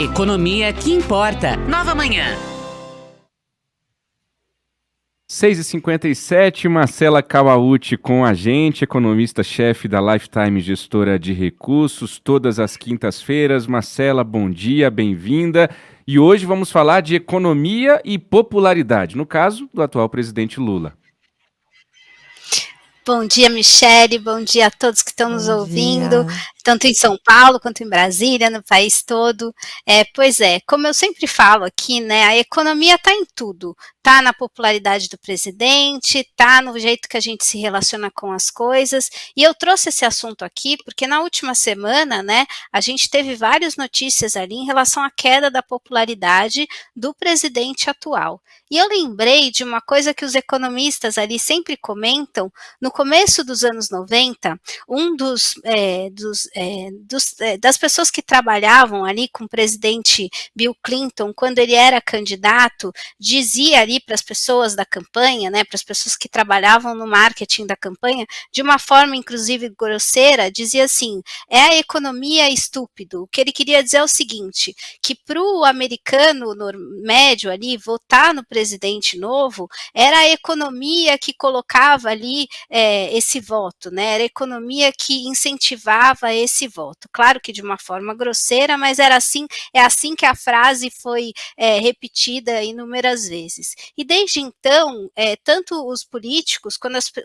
Economia que importa. Nova Manhã. 6h57, Marcela Kawauchi com a gente, economista-chefe da Lifetime Gestora de Recursos, todas as quintas-feiras. Marcela, bom dia, bem-vinda. E hoje vamos falar de economia e popularidade, no caso do atual presidente Lula. Bom dia, Michele, bom dia a todos que estão nos ouvindo, tanto em São Paulo quanto em Brasília, no país todo. Pois é, como eu sempre falo aqui, né, a economia está em tudo, está na popularidade do presidente, está no jeito que a gente se relaciona com as coisas, e eu trouxe esse assunto aqui porque na última semana, né, a gente teve várias notícias ali em relação à queda da popularidade do presidente atual. E eu lembrei de uma coisa que os economistas ali sempre comentam. No começo dos anos 90, das pessoas que trabalhavam ali com o presidente Bill Clinton, quando ele era candidato, dizia ali para as pessoas da campanha, né, para as pessoas que trabalhavam no marketing da campanha, de uma forma inclusive grosseira, dizia assim: é a economia estúpido. O que ele queria dizer é o seguinte, que para o americano médio ali, votar no presidente novo, era a economia que colocava ali esse voto, né? Era a economia que incentivava esse voto. Claro que de uma forma grosseira, mas era assim, é assim que a frase foi repetida inúmeras vezes. E desde então, tanto os políticos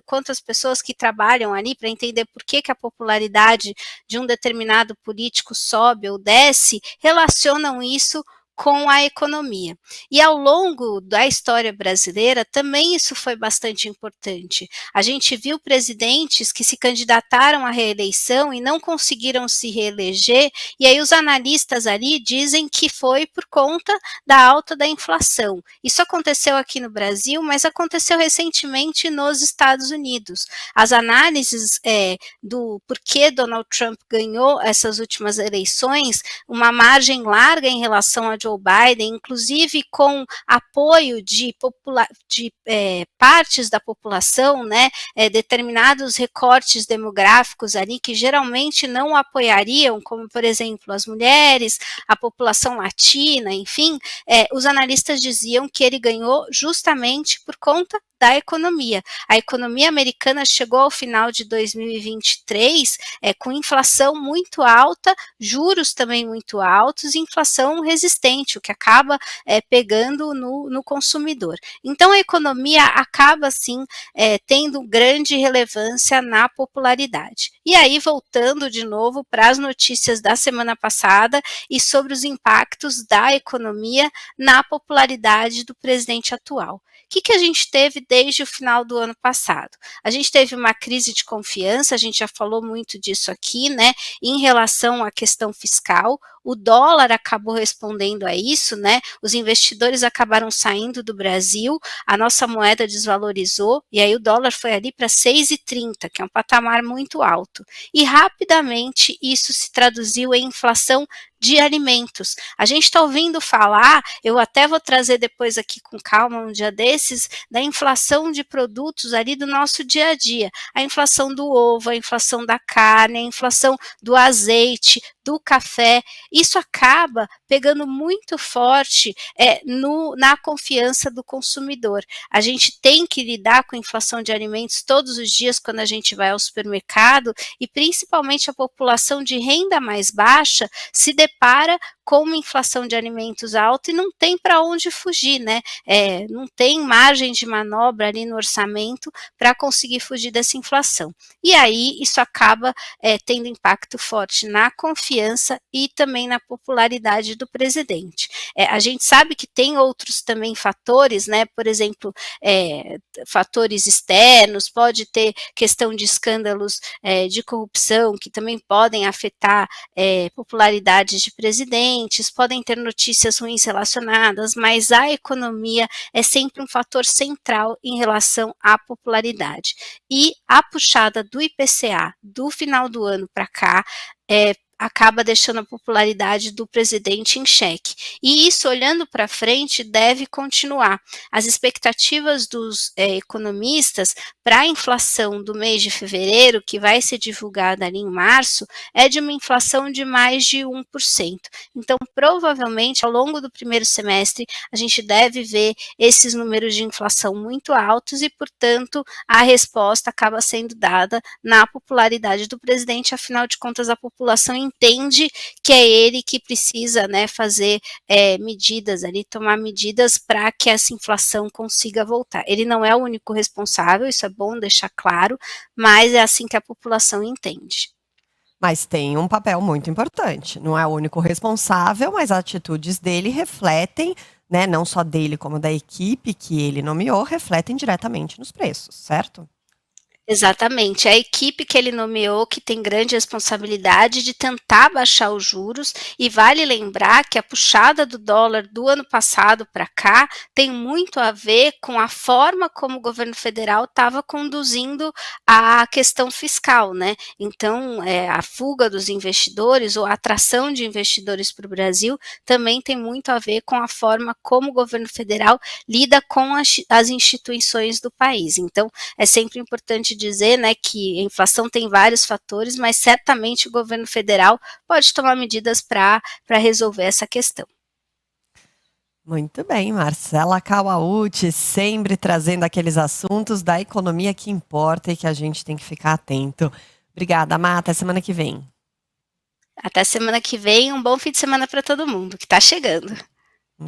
quanto as pessoas que trabalham ali para entender por que a popularidade de um determinado político sobe ou desce, relacionam isso com a economia. E ao longo da história brasileira, também isso foi bastante importante. A gente viu presidentes que se candidataram à reeleição e não conseguiram se reeleger, e aí os analistas ali dizem que foi por conta da alta da inflação. Isso aconteceu aqui no Brasil, mas aconteceu recentemente nos Estados Unidos. As análises do porquê Donald Trump ganhou essas últimas eleições, uma margem larga em relação a Joe Biden, inclusive com apoio de partes da população, né, determinados recortes demográficos ali que geralmente não apoiariam, como por exemplo as mulheres, a população latina, enfim, os analistas diziam que ele ganhou justamente por conta da economia. A economia americana chegou ao final de 2023 com inflação muito alta, juros também muito altos e inflação resistente, o que acaba pegando no consumidor. Então a economia acaba sim tendo grande relevância na popularidade. E aí voltando de novo para as notícias da semana passada e sobre os impactos da economia na popularidade do presidente atual. O que a gente teve desde o final do ano passado? A gente teve uma crise de confiança, a gente já falou muito disso aqui, né, em relação à questão fiscal. O dólar acabou respondendo a isso, né? Os investidores acabaram saindo do Brasil, a nossa moeda desvalorizou, e aí o dólar foi ali para 6,30, que é um patamar muito alto. E rapidamente isso se traduziu em inflação de alimentos. A gente está ouvindo falar, eu até vou trazer depois aqui com calma um dia desses, da inflação de produtos ali do nosso dia a dia. A inflação do ovo, a inflação da carne, a inflação do azeite, do café. Isso acaba pegando muito forte na confiança do consumidor. A gente tem que lidar com a inflação de alimentos todos os dias quando a gente vai ao supermercado e principalmente a população de renda mais baixa se depara com uma inflação de alimentos alta e não tem para onde fugir, né? Não tem margem de manobra ali no orçamento para conseguir fugir dessa inflação. E aí isso acaba tendo impacto forte na confiança e também na popularidade do presidente. A gente sabe que tem outros também fatores, né? Por exemplo, fatores externos, pode ter questão de escândalos de corrupção que também podem afetar popularidade de presidentes, podem ter notícias ruins relacionadas, mas a economia é sempre um fator central em relação à popularidade. E a puxada do IPCA do final do ano para cá acaba deixando a popularidade do presidente em xeque. E isso, olhando para frente, deve continuar. As expectativas dos economistas para a inflação do mês de fevereiro, que vai ser divulgada ali em março, é de uma inflação de mais de 1%. Então, provavelmente, ao longo do primeiro semestre, a gente deve ver esses números de inflação muito altos e, portanto, a resposta acaba sendo dada na popularidade do presidente, afinal de contas, a população entende que é ele que precisa, né, fazer medidas ali, tomar medidas para que essa inflação consiga voltar. Ele não é o único responsável, isso é bom deixar claro, mas é assim que a população entende. Mas tem um papel muito importante. Não é o único responsável, mas as atitudes dele refletem, né, não só dele como da equipe que ele nomeou, refletem diretamente nos preços, certo? Exatamente, a equipe que ele nomeou que tem grande responsabilidade de tentar baixar os juros, e vale lembrar que a puxada do dólar do ano passado para cá tem muito a ver com a forma como o governo federal estava conduzindo a questão fiscal, né? Então, a fuga dos investidores ou a atração de investidores para o Brasil também tem muito a ver com a forma como o governo federal lida com as instituições do país. Então, é sempre importante dizer, né, que a inflação tem vários fatores, mas certamente o governo federal pode tomar medidas para resolver essa questão. Muito bem, Marcela Kawauchi, sempre trazendo aqueles assuntos da economia que importa e que a gente tem que ficar atento. Obrigada, Má, até semana que vem. Até semana que vem, um bom fim de semana para todo mundo que está chegando.